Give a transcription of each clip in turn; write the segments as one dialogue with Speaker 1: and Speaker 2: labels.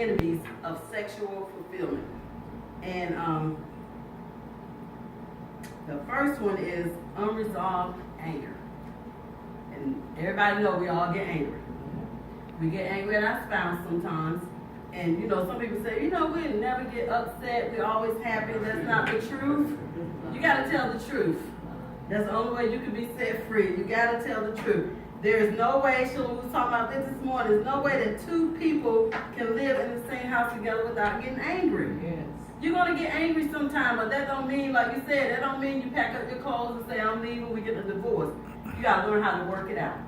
Speaker 1: enemies of sexual fulfillment. And the first one is unresolved anger. And everybody know we all get angry. We get angry at our spouse sometimes. And some people say, we never get upset, we're always happy. That's not the truth. You gotta tell the truth. That's the only way you can be set free. You gotta tell the truth. There is no way, Sheila was talking about this morning, there's no way that two people can live in the same house together without getting angry. Yes. You're gonna get angry sometime, but that don't mean, like you said, that don't mean you pack up your clothes and say, I'm leaving, we get a divorce. You gotta learn how to work it out.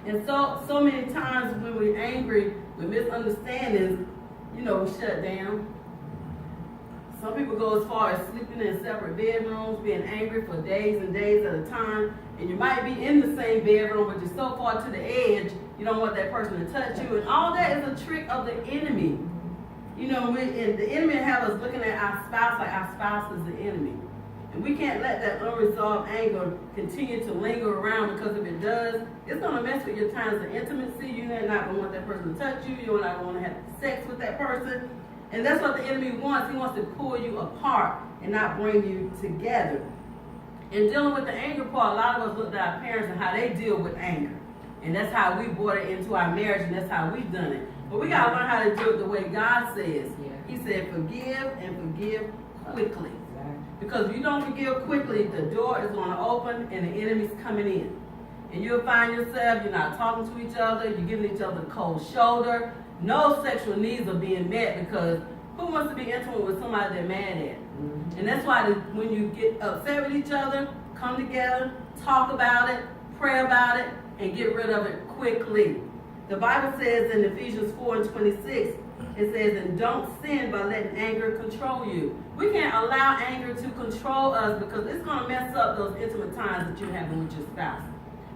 Speaker 1: And so many times when we're angry with misunderstandings, we shut down. Some people go as far as sleeping in separate bedrooms, being angry for days and days at a time. And you might be in the same bedroom, but you're so far to the edge, you don't want that person to touch you. And all that is a trick of the enemy. And the enemy have us looking at our spouse like our spouse is the enemy. And we can't let that unresolved anger continue to linger around, because if it does, it's going to mess with your times of intimacy. You're not going to want that person to touch you. You're not going to want to have sex with that person. And that's what the enemy wants. He wants to pull you apart and not bring you together. And dealing with the anger part, a lot of us looked at our parents and how they deal with anger. And that's how we brought it into our marriage, and that's how we've done it. But we got to learn how to do it the way God says. Yeah. He said, forgive and forgive quickly. Because if you don't forgive quickly, the door is going to open and the enemy's coming in. And you'll find yourself, you're not talking to each other, you're giving each other the cold shoulder. No sexual needs are being met, because who wants to be intimate with somebody they're mad at? Mm-hmm. And that's why when you get upset with each other, come together, talk about it, pray about it, and get rid of it quickly. The Bible says in Ephesians 4:26, it says, and don't sin by letting anger control you. We can't allow anger to control us, because it's going to mess up those intimate times that you're having with your spouse.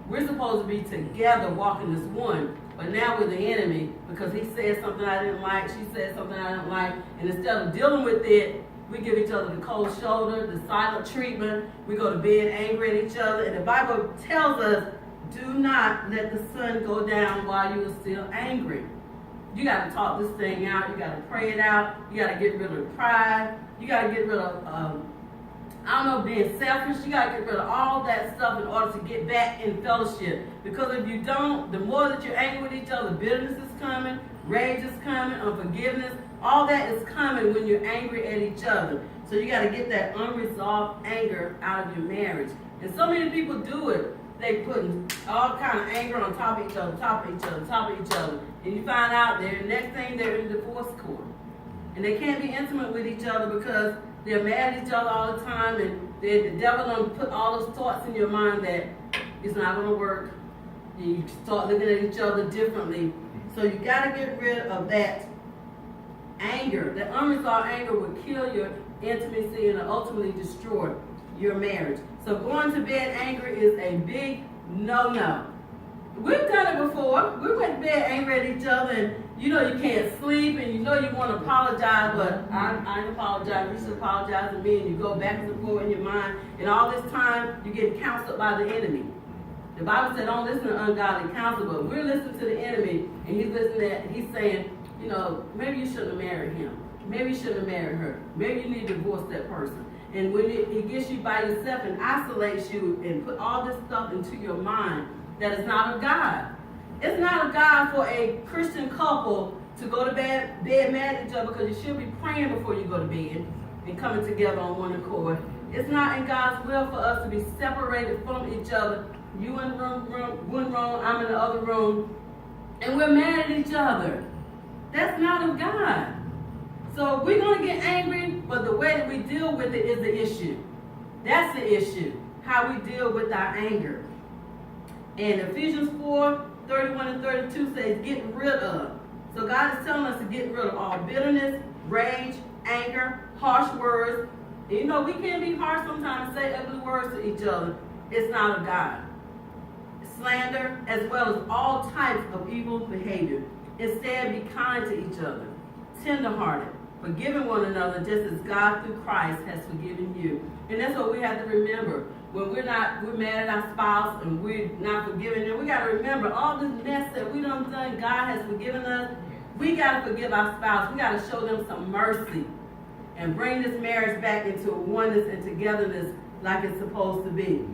Speaker 1: We're supposed to be together walking as one, but now we're the enemy, because he said something I didn't like, she said something I didn't like, and instead of dealing with it, we give each other the cold shoulder, the silent treatment. We go to bed angry at each other, and the Bible tells us, do not let the sun go down while you are still angry. You got to talk this thing out. You got to pray it out. You got to get rid of pride. You got to get rid of, being selfish. You got to get rid of all that stuff in order to get back in fellowship. Because if you don't, the more that you're angry with each other, bitterness is coming, rage is coming, unforgiveness. All that is coming when you're angry at each other. So you got to get that unresolved anger out of your marriage. And so many people do it. They putting all kind of anger on top of each other, top of each other, top of each other. And you find out the next thing they're in divorce court. And they can't be intimate with each other because they're mad at each other all the time, and the devil done put all those thoughts in your mind that it's not going to work. You start looking at each other differently. So you got to get rid of that anger. That unresolved anger will kill your intimacy and ultimately destroy your marriage. So going to bed angry is a big no-no. We've done it before. We went to bed angry at each other, and you can't sleep, and you want to apologize, but I ain't apologize. You should apologize to me, and you go back and forth in your mind, and all this time you're getting counseled by the enemy. The Bible said don't listen to ungodly counsel, but we're listening to the enemy, and he's saying, maybe you shouldn't have married him. Maybe you shouldn't have married her. Maybe you need to divorce that person. And when it gets you by yourself and isolates you and put all this stuff into your mind, that is not of God. It's not of God for a Christian couple to go to bed mad at each other, because you should be praying before you go to bed and coming together on one accord. It's not in God's will for us to be separated from each other. You in one room, I'm in the other room, and we're mad at each other. That's not of God. So we're going to get angry, but the way that we deal with it is the issue. That's the issue, how we deal with our anger. And Ephesians 4:31 and 32 says, get rid of. So God is telling us to get rid of all bitterness, rage, anger, harsh words. And we can be harsh sometimes, say ugly words to each other. It's not of God. Slander, as well as all types of evil behavior. Instead, be kind to each other, tenderhearted, forgiving one another just as God through Christ has forgiven you. And that's what we have to remember. When we're mad at our spouse and we're not forgiving them, we got to remember all this mess that we done, God has forgiven us. We gotta forgive our spouse. We gotta show them some mercy and bring this marriage back into oneness and togetherness like it's supposed to be.